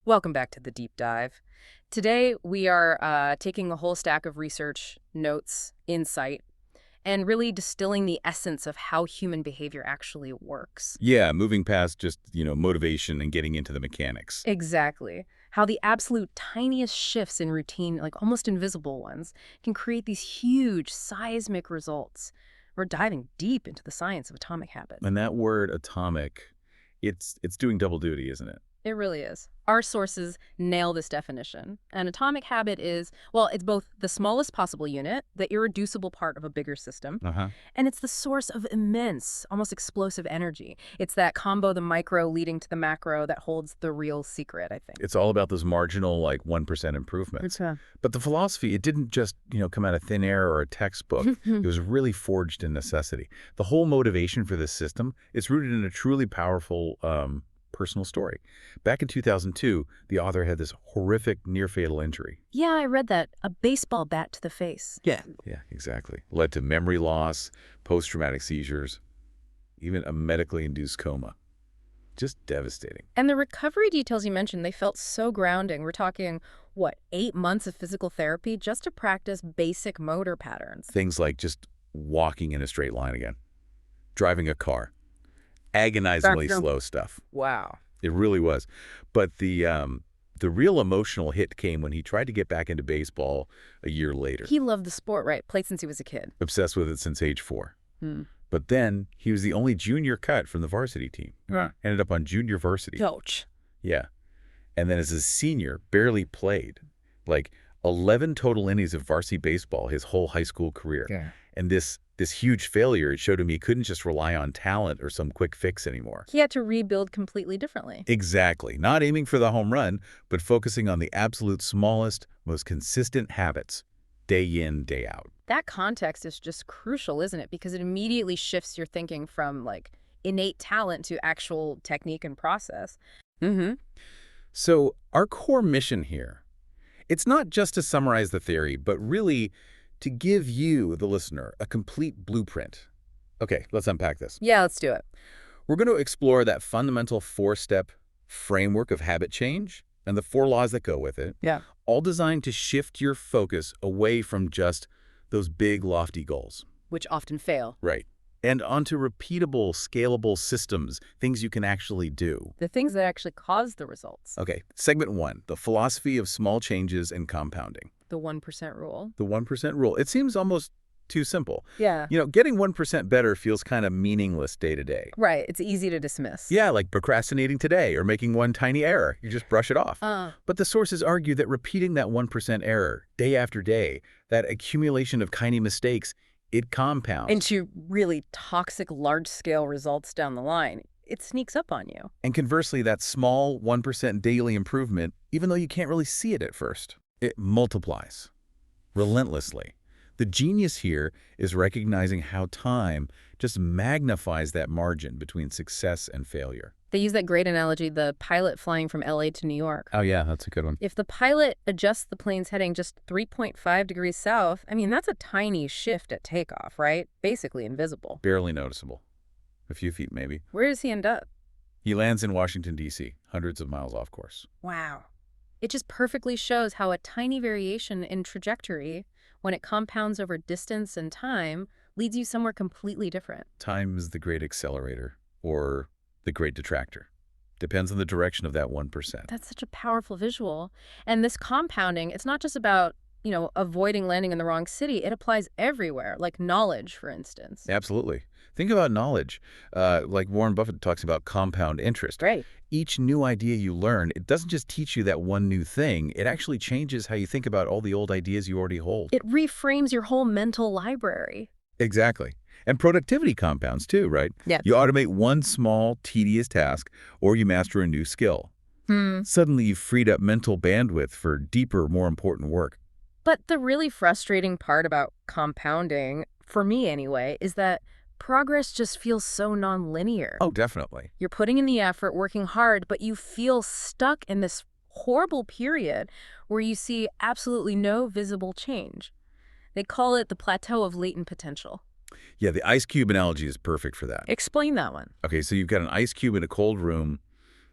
Welcome back to the deep dive. Today, we are taking a whole stack of research, notes, insight, and really distilling the essence of how human behavior actually works. Yeah, moving past just, motivation and getting into the mechanics. Exactly. How the absolute tiniest shifts in routine, like almost invisible ones, can create these huge seismic results. We're diving deep into the science of atomic habit. And that word atomic, it's doing double duty, isn't it? It really is. Our sources nail this definition. An atomic habit is, well, it's both the smallest possible unit, the irreducible part of a bigger system, Uh-huh. and it's the source of immense, almost explosive energy. It's that combo, the micro leading to the macro, that holds the real secret, I think. It's all about those marginal, 1% improvements. Okay. But the philosophy, it didn't just, come out of thin air or a textbook. It was really forged in necessity. The whole motivation for this system is rooted in a truly powerful personal story. Back in 2002, the author had this horrific near-fatal injury. Yeah, I read that. A baseball bat to the face. Yeah, exactly. Led to memory loss, post-traumatic seizures, even a medically induced coma. Just devastating. And the recovery details you mentioned, they felt so grounding. We're talking, what, 8 months of physical therapy just to practice basic motor patterns. Things like just walking in a straight line again, driving a car, agonizingly slow stuff. Wow. It really was. But the real emotional hit came when he tried to get back into baseball a year later. He loved the sport, right? Played since he was a kid. Obsessed with it since age 4. Hmm. But then he was the only junior cut from the varsity team. Yeah. Ended up on junior varsity. Ouch. Yeah. And then as a senior, barely played. 11 total innings of varsity baseball his whole high school career. Yeah. And this huge failure, it showed him he couldn't just rely on talent or some quick fix anymore. He had to rebuild completely differently. Exactly. Not aiming for the home run, but focusing on the absolute smallest, most consistent habits, day in, day out. That context is just crucial, isn't it? Because it immediately shifts your thinking from innate talent to actual technique and process. Mm-hmm. So our core mission here, it's not just to summarize the theory, but really to give you, the listener, a complete blueprint. Okay, let's unpack this. Yeah, let's do it. We're going to explore that fundamental 4-step framework of habit change and the 4 laws that go with it, Yeah. all designed to shift your focus away from just those big, lofty goals. Which often fail. Right. And onto repeatable, scalable systems, things you can actually do. The things that actually cause the results. Okay, segment 1, the philosophy of small changes and compounding. The 1% rule. The 1% rule. It seems almost too simple. Yeah. Getting 1% better feels kind of meaningless day to day. Right. It's easy to dismiss. Yeah, like procrastinating today or making one tiny error. You just brush it off. But the sources argue that repeating that 1% error day after day, that accumulation of tiny mistakes, it compounds. Into really toxic, large-scale results down the line. It sneaks up on you. And conversely, that small 1% daily improvement, even though you can't really see it at first, it multiplies relentlessly. The genius here is recognizing how time just magnifies that margin between success and failure. They use that great analogy, the pilot flying from LA to New York. Oh, yeah, that's a good one. If the pilot adjusts the plane's heading just 3.5 degrees south, that's a tiny shift at takeoff, right? Basically invisible. Barely noticeable. A few feet, maybe. Where does he end up? He lands in Washington, D.C., hundreds of miles off course. Wow. It just perfectly shows how a tiny variation in trajectory, when it compounds over distance and time, leads you somewhere completely different. Time is the great accelerator, or the great detractor. Depends on the direction of that 1%. That's such a powerful visual. And this compounding, it's not just about, avoiding landing in the wrong city. It applies everywhere, like knowledge, for instance. Absolutely. Think about knowledge. Like Warren Buffett talks about compound interest. Right. Each new idea you learn, it doesn't just teach you that one new thing. It actually changes how you think about all the old ideas you already hold. It reframes your whole mental library. Exactly. And productivity compounds too, right? Yeah. You automate one small, tedious task, or you master a new skill. Suddenly you've freed up mental bandwidth for deeper, more important work. But the really frustrating part about compounding, for me anyway, is that progress just feels so nonlinear. Oh, definitely. You're putting in the effort, working hard, but you feel stuck in this horrible period where you see absolutely no visible change. They call it the plateau of latent potential. Yeah, the ice cube analogy is perfect for that. Explain that one. Okay, so you've got an ice cube in a cold room.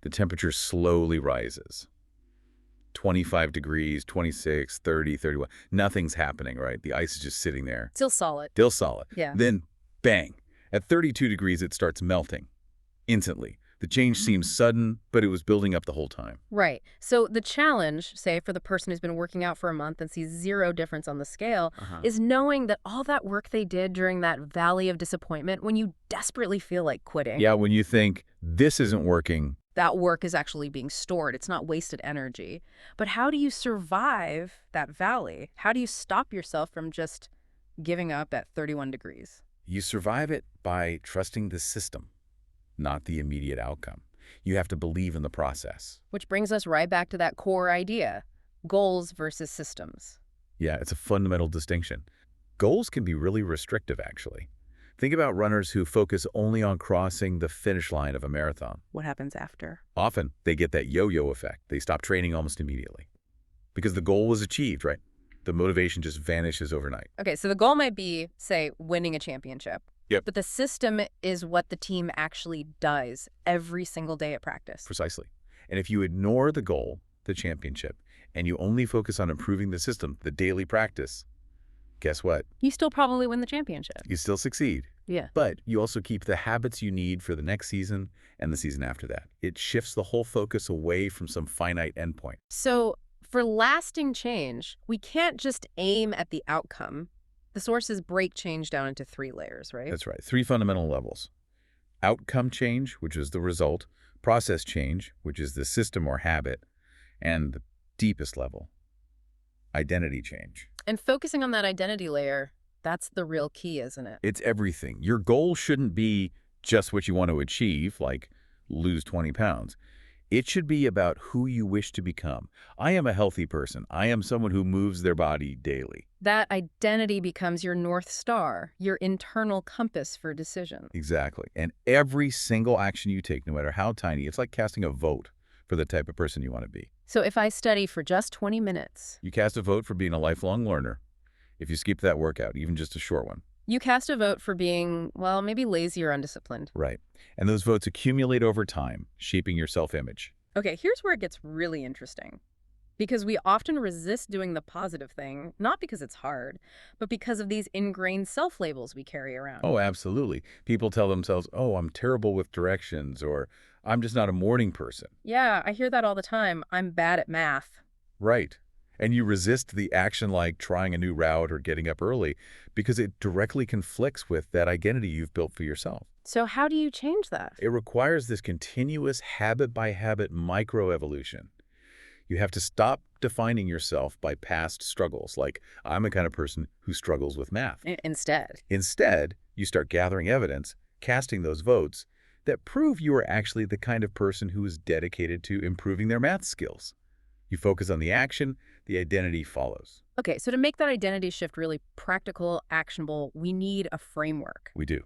The temperature slowly rises. 25 degrees, 26, 30, 31. Nothing's happening, right? The ice is just sitting there, Still solid. still solid. Yeah. Then, bang, at 32 degrees, it starts melting instantly. The change seems sudden, but it was building up the whole time. Right. So the challenge, say, for the person who's been working out for a month and sees zero difference on the scale, is knowing that all that work they did during that valley of disappointment, when you desperately feel like quitting, Yeah, when you think, this isn't working, that work is actually being stored. It's not wasted energy. But how do you survive that valley? How do you stop yourself from just giving up at 31 degrees? you survive it by trusting the system, not the immediate outcome. You have to believe in the process. Which brings us right back to that core idea, goals versus systems. Yeah, it's a fundamental distinction. Goals can be really restrictive, actually. Think about runners who focus only on crossing the finish line of a marathon. What happens after? Often, they get that yo-yo effect. They stop training almost immediately. Because the goal was achieved, right? The motivation just vanishes overnight. Okay, so the goal might be, say, winning a championship. Yep. But the system is what the team actually does every single day at practice. Precisely. And if you ignore the goal, the championship, and you only focus on improving the system, the daily practice, guess what? You still probably win the championship. You still succeed. Yeah. But you also keep the habits you need for the next season and the season after that. It shifts the whole focus away from some finite endpoint. So for lasting change, we can't just aim at the outcome. The sources break change down into 3 layers, right? That's right. 3 fundamental levels. Outcome change, which is the result. Process change, which is the system or habit. And the deepest level, identity change. And focusing on that identity layer, that's the real key, isn't it? It's everything. Your goal shouldn't be just what you want to achieve, like lose 20 pounds. It should be about who you wish to become. I am a healthy person. I am someone who moves their body daily. That identity becomes your North Star, your internal compass for decision. Exactly. And every single action you take, no matter how tiny, it's like casting a vote for the type of person you want to be. So if I study for just 20 minutes, You cast a vote for being a lifelong learner. If you skip that workout, even just a short one. you cast a vote for being, well, maybe lazy or undisciplined. Right. And those votes accumulate over time, shaping your self-image. Okay, here's where it gets really interesting. Because we often resist doing the positive thing, not because it's hard, but because of these ingrained self-labels we carry around. Oh, absolutely. People tell themselves, oh, I'm terrible with directions, or I'm just not a morning person. Yeah, I hear that all the time. I'm bad at math. Right. And you resist the action like trying a new route or getting up early because it directly conflicts with that identity you've built for yourself. So how do you change that? It requires this continuous habit-by-habit microevolution. You have to stop defining yourself by past struggles, like I'm a kind of person who struggles with math. Instead. Instead, you start gathering evidence, casting those votes, that prove you are actually the kind of person who is dedicated to improving their math skills. You focus on the action, the identity follows. Okay, so to make that identity shift really practical, actionable, we need a framework. We do.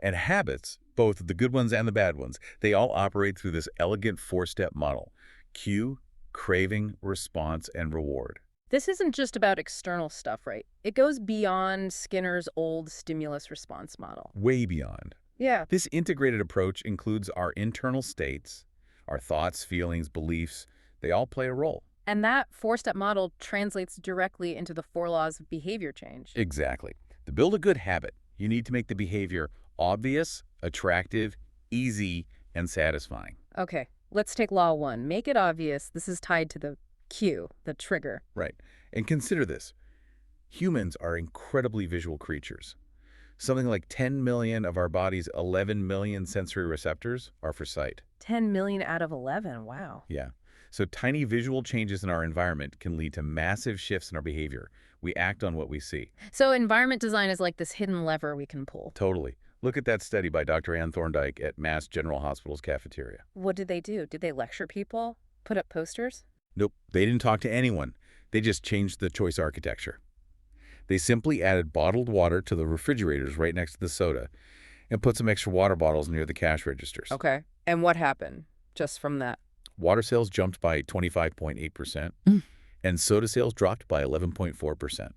And habits, both the good ones and the bad ones, they all operate through this elegant 4-step model. Cue, craving, response, and reward. This isn't just about external stuff, right? It goes beyond Skinner's old stimulus response model. Way beyond. Yeah. This integrated approach includes our internal states, our thoughts, feelings, beliefs. They all play a role. And that 4-step model translates directly into the 4 laws of behavior change. Exactly. To build a good habit, you need to make the behavior obvious, attractive, easy, and satisfying. Okay, let's take law 1. Make it obvious. This is tied to the cue, the trigger. Right. And consider this. Humans are incredibly visual creatures. Something like 10 million of our body's 11 million sensory receptors are for sight. 10 million out of 11, wow. Yeah. So tiny visual changes in our environment can lead to massive shifts in our behavior. We act on what we see. So environment design is like this hidden lever we can pull. Totally. Look at that study by Dr. Ann Thorndike at Mass General Hospital's cafeteria. What did they do? Did they lecture people? Put up posters? Nope, they didn't talk to anyone. They just changed the choice architecture. They simply added bottled water to the refrigerators right next to the soda and put some extra water bottles near the cash registers. Okay. And what happened just from that? Water sales jumped by 25.8%, and soda sales dropped by 11.4%.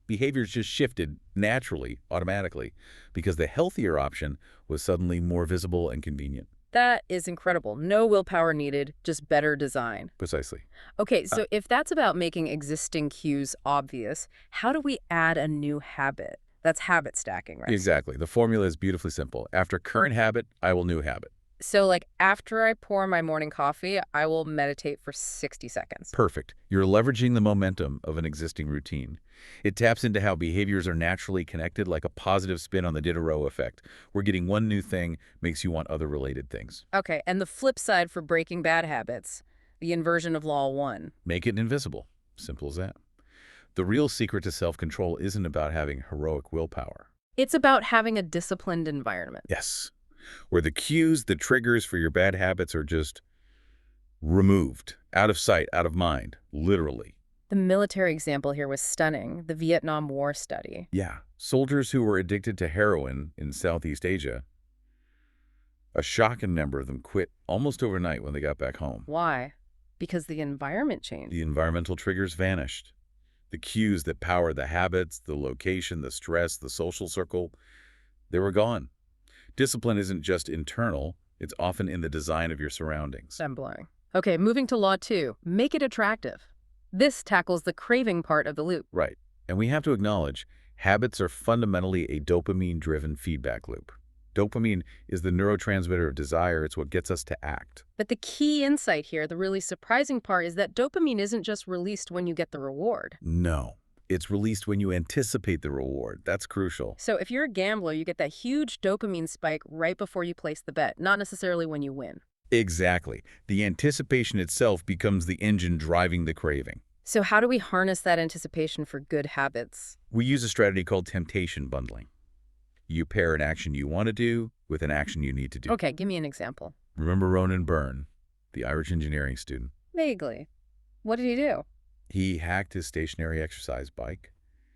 Behaviors just shifted naturally, automatically, because the healthier option was suddenly more visible and convenient. That is incredible. No willpower needed, just better design. Precisely. Okay, Uh, so if that's about making existing cues obvious, how do we add a new habit? That's habit stacking, right? exactly. The formula is beautifully simple. After current habit, I will new habit. So, like, after I pour my morning coffee, I will meditate for 60 seconds. Perfect. You're leveraging the momentum of an existing routine. It taps into how behaviors are naturally connected, like a positive spin on the Diderot effect, where getting one new thing makes you want other related things. Okay, and the flip side for breaking bad habits, the inversion of law one. Make it invisible. Simple as that. The real secret to self-control isn't about having heroic willpower. It's about having a disciplined environment. Yes. Where the cues, the triggers for your bad habits are just removed, out of sight, out of mind, literally. The military example here was stunning, the Vietnam War study. Yeah. Soldiers who were addicted to heroin in Southeast Asia, a shocking number of them quit almost overnight when they got back home. Why? Because the environment changed. The environmental triggers vanished. The cues that power the habits, the location, the stress, the social circle, they were gone. Discipline isn't just internal, it's often in the design of your surroundings. I'm blowing. Okay, moving to law two, make it attractive. This tackles the craving part of the loop. Right. And we have to acknowledge, habits are fundamentally a dopamine-driven feedback loop. Dopamine is the neurotransmitter of desire. It's what gets us to act. But the key insight here, the really surprising part, is that dopamine isn't just released when you get the reward. No. It's released when you anticipate the reward. That's crucial. So if you're a gambler, you get that huge dopamine spike right before you place the bet, not necessarily when you win. Exactly. The anticipation itself becomes the engine driving the craving. So how do we harness that anticipation for good habits? We use a strategy called temptation bundling. You pair an action you want to do with an action you need to do. Okay, give me an example. Remember Ronan Byrne, the Irish engineering student? Vaguely. What did he do? He hacked his stationary exercise bike.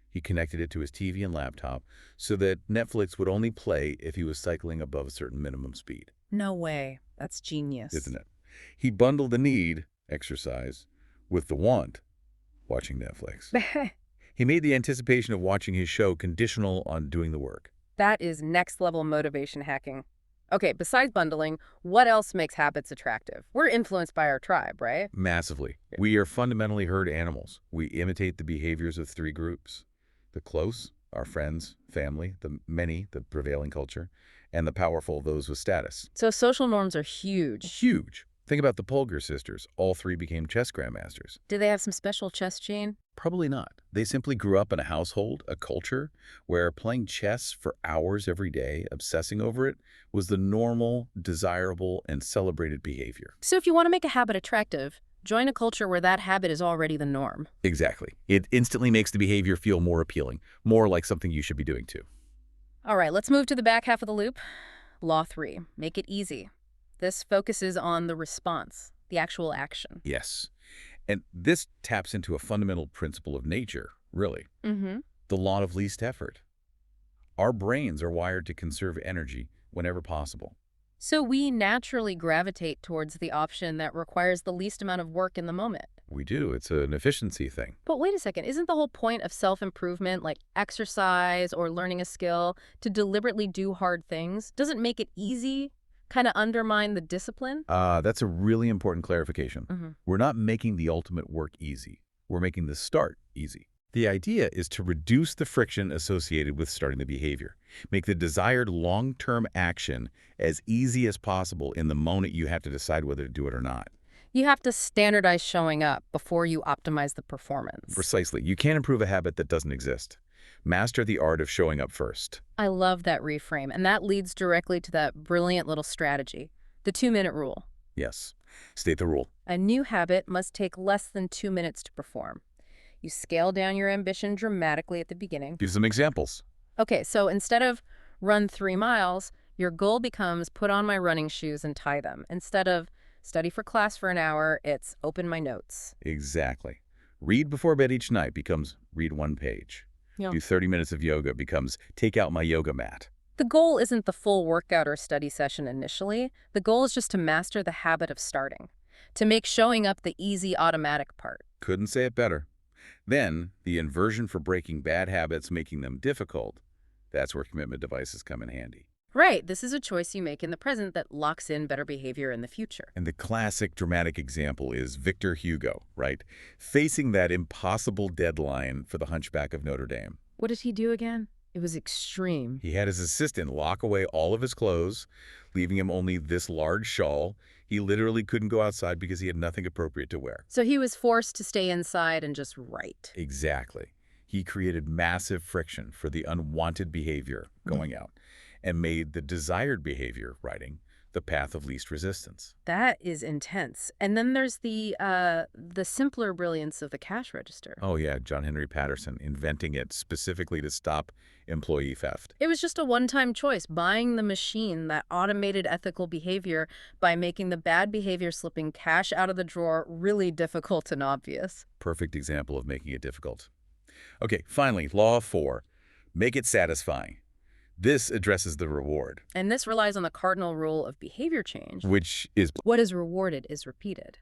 He connected it to his TV and laptop so that Netflix would only play if he was cycling above a certain minimum speed. No way. That's genius. Isn't it? He bundled the need, exercise, with the want, watching Netflix. He made the anticipation of watching his show conditional on doing the work. That is next level motivation hacking. Okay, besides bundling, what else makes habits attractive? We're influenced by our tribe, right? Massively. We are fundamentally herd animals. We imitate the behaviors of three groups. The close, our friends, family, the many, the prevailing culture, and the powerful, those with status. So social norms are huge. Huge. Think about the Polgar sisters. All three became chess grandmasters. Do they have some special chess gene? Probably not. They simply grew up in a household, a culture, where playing chess for hours every day, obsessing over it, was the normal, desirable, and celebrated behavior. So if you want to make a habit attractive, join a culture where that habit is already the norm. Exactly. It instantly makes the behavior feel more appealing, more like something you should be doing too. All right, let's move to the back half of the loop. Law 3, make it easy. This focuses on the response, the actual action. Yes. And this taps into a fundamental principle of nature, really. Mm-hmm. The law of least effort. Our brains are wired to conserve energy whenever possible. So we naturally gravitate towards the option that requires the least amount of work in the moment. We do. It's an efficiency thing. But wait a second, isn't the whole point of self-improvement, like exercise or learning a skill, to deliberately do hard things? Doesn't make it easy kind of undermine the discipline? That's a really important clarification. Mm-hmm. We're not making the ultimate work easy. We're making the start easy. The idea is to reduce the friction associated with starting the behavior. Make the desired long-term action as easy as possible in the moment you have to decide whether to do it or not. You have to standardize showing up before you optimize the performance. Precisely. You can't improve a habit that doesn't exist. Master the art of showing up first. I love that reframe, and that leads directly to that brilliant little strategy, the 2-minute rule. Yes. State the rule. A new habit must take less than 2 minutes to perform. You scale down your ambition dramatically at the beginning. Give some examples. Okay, so instead of run 3 miles, your goal becomes put on my running shoes and tie them. Instead of study for class for an hour, it's open my notes. Exactly. Read before bed each night becomes read one page. Yeah. Do 30 minutes of yoga becomes take out my yoga mat. The goal isn't the full workout or study session initially. The goal is just to master the habit of starting, to make showing up the easy, automatic part. Couldn't say it better. Then, the inversion for breaking bad habits, making them difficult, that's where commitment devices come in handy. Right, this is a choice you make in the present that locks in better behavior in the future. And the classic dramatic example is Victor Hugo, right? Facing that impossible deadline for The Hunchback of Notre Dame. What did he do again? It was extreme. He had his assistant lock away all of his clothes, leaving him only this large shawl. He literally couldn't go outside because he had nothing appropriate to wear. So he was forced to stay inside and just write. Exactly. He created massive friction for the unwanted behavior, going out, and made the desired behavior, writing, the path of least resistance. That is intense. And then there's the simpler brilliance of the cash register. Oh yeah, John Henry Patterson inventing it specifically to stop employee theft. It was just a one-time choice, buying the machine that automated ethical behavior by making the bad behavior slipping cash out of the drawer really difficult and obvious. Perfect example of making it difficult. Okay, finally, law 4. Make it satisfying. This addresses the reward, And this relies on the cardinal rule of behavior change. which is, What is rewarded is repeated.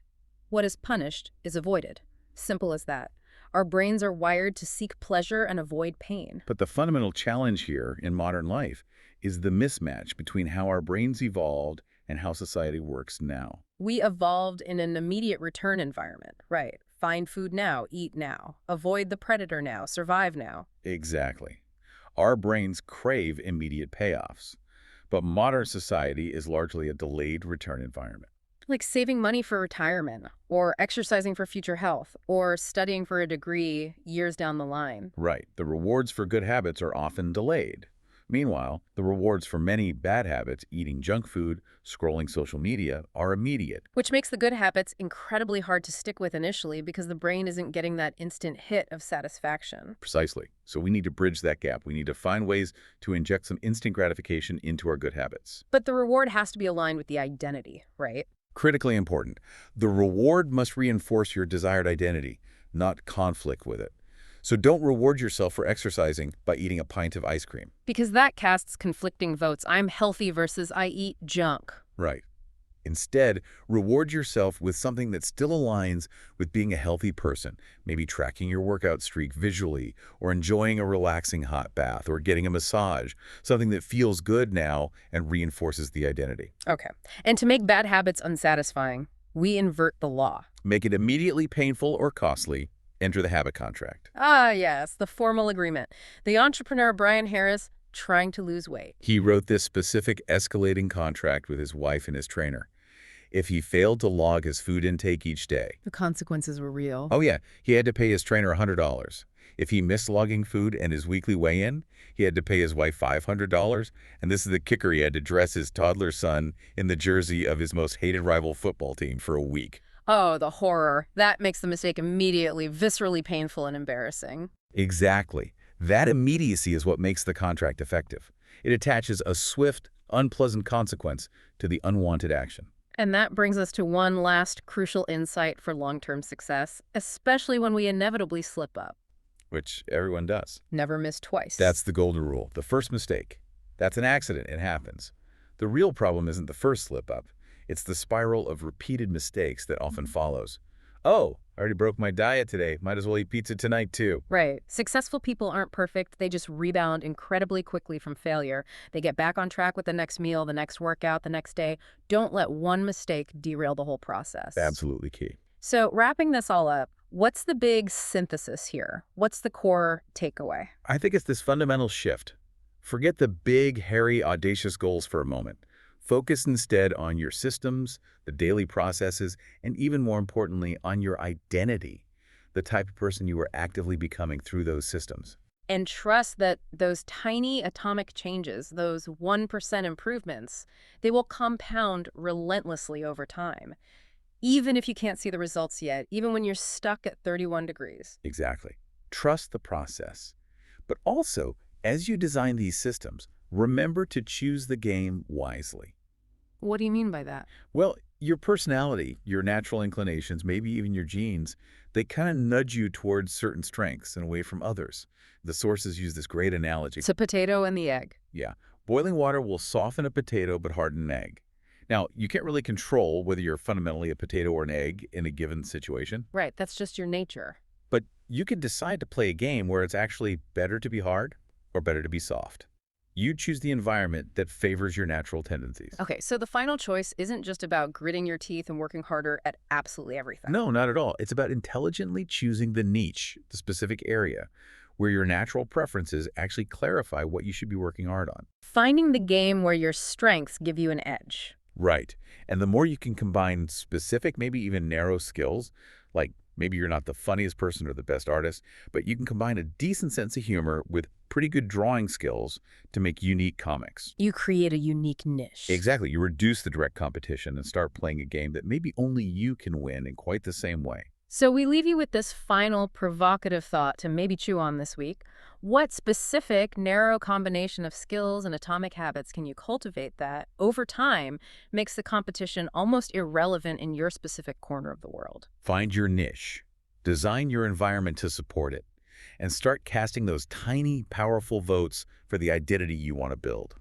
What is punished is avoided. Simple as that. Our brains are wired to seek pleasure and avoid pain. but the fundamental challenge here in modern life is the mismatch between how our brains evolved and how society works now. We evolved in an immediate return environment, right? Find food now, eat now. Avoid the predator now, survive now. Exactly. Our brains crave immediate payoffs, but modern society is largely a delayed return environment. Like saving money for retirement, or exercising for future health, or studying for a degree years down the line. Right. The rewards for good habits are often delayed. Meanwhile, the rewards for many bad habits, eating junk food, scrolling social media, are immediate. Which makes the good habits incredibly hard to stick with initially because the brain isn't getting that instant hit of satisfaction. Precisely. So we need to bridge that gap. We need to find ways to inject some instant gratification into our good habits. But the reward has to be aligned with the identity, right? Critically important. The reward must reinforce your desired identity, not conflict with it. So don't reward yourself for exercising by eating a pint of ice cream. Because that casts conflicting votes. I'm healthy versus I eat junk. Right. Instead, reward yourself with something that still aligns with being a healthy person, maybe tracking your workout streak visually, or enjoying a relaxing hot bath, or getting a massage, something that feels good now and reinforces the identity. Okay. And to make bad habits unsatisfying, we invert the law. Make it immediately painful or costly. Enter the habit contract. Ah, yes, the formal agreement. The entrepreneur Brian Harris trying to lose weight. He wrote this specific escalating contract with his wife and his trainer. If he failed to log his food intake each day, The consequences were real. oh yeah, he had to pay his trainer $100. If he missed logging food and his weekly weigh-in, he had to pay his wife $500. And this is the kicker, he had to dress his toddler son in the jersey of his most hated rival football team for a week. Oh, the horror. That makes the mistake immediately viscerally painful and embarrassing. Exactly. That immediacy is what makes the contract effective. It attaches a swift, unpleasant consequence to the unwanted action. And that brings us to one last crucial insight for long-term success, especially when we inevitably slip up. Which everyone does. Never miss twice. That's the golden rule. The first mistake. That's an accident. It happens. The real problem isn't the first slip-up. It's the spiral of repeated mistakes that often follows. Oh, I already broke my diet today. Might as well eat pizza tonight, too. Right. Successful people aren't perfect. They just rebound incredibly quickly from failure. They get back on track with the next meal, the next workout, the next day. Don't let one mistake derail the whole process. Absolutely key. So wrapping this all up, what's the big synthesis here? What's the core takeaway? I think it's this fundamental shift. Forget the big, hairy, audacious goals for a moment. Focus instead on your systems, the daily processes, and even more importantly, on your identity, the type of person you are actively becoming through those systems. And trust that those tiny atomic changes, those 1% improvements, they will compound relentlessly over time. Even if you can't see the results yet, even when you're stuck at 31 degrees. Exactly. Trust the process. But also, as you design these systems, remember to choose the game wisely. What do you mean by that? Well, your personality, your natural inclinations, maybe even your genes, they kind of nudge you towards certain strengths and away from others. The sources use this great analogy. It's a potato and the egg. Yeah, boiling water will soften a potato but harden an egg. Now, you can't really control whether you're fundamentally a potato or an egg in a given situation, Right, that's just your nature. but you can decide to play a game where it's actually better to be hard or better to be soft. You choose the environment that favors your natural tendencies. Okay, so the final choice isn't just about gritting your teeth and working harder at absolutely everything. No, not at all. It's about intelligently choosing the niche, the specific area, where your natural preferences actually clarify what you should be working hard on. Finding the game where your strengths give you an edge. Right. And the more you can combine specific, maybe even narrow skills, like maybe you're not the funniest person or the best artist, but you can combine a decent sense of humor with pretty good drawing skills to make unique comics. You create a unique niche. Exactly. You reduce the direct competition and start playing a game that maybe only you can win in quite the same way. So we leave you with this final provocative thought to maybe chew on this week. What specific, narrow combination of skills and atomic habits can you cultivate that, over time, makes the competition almost irrelevant in your specific corner of the world? Find your niche. Design your environment to support it. And start casting those tiny, powerful votes for the identity you want to build.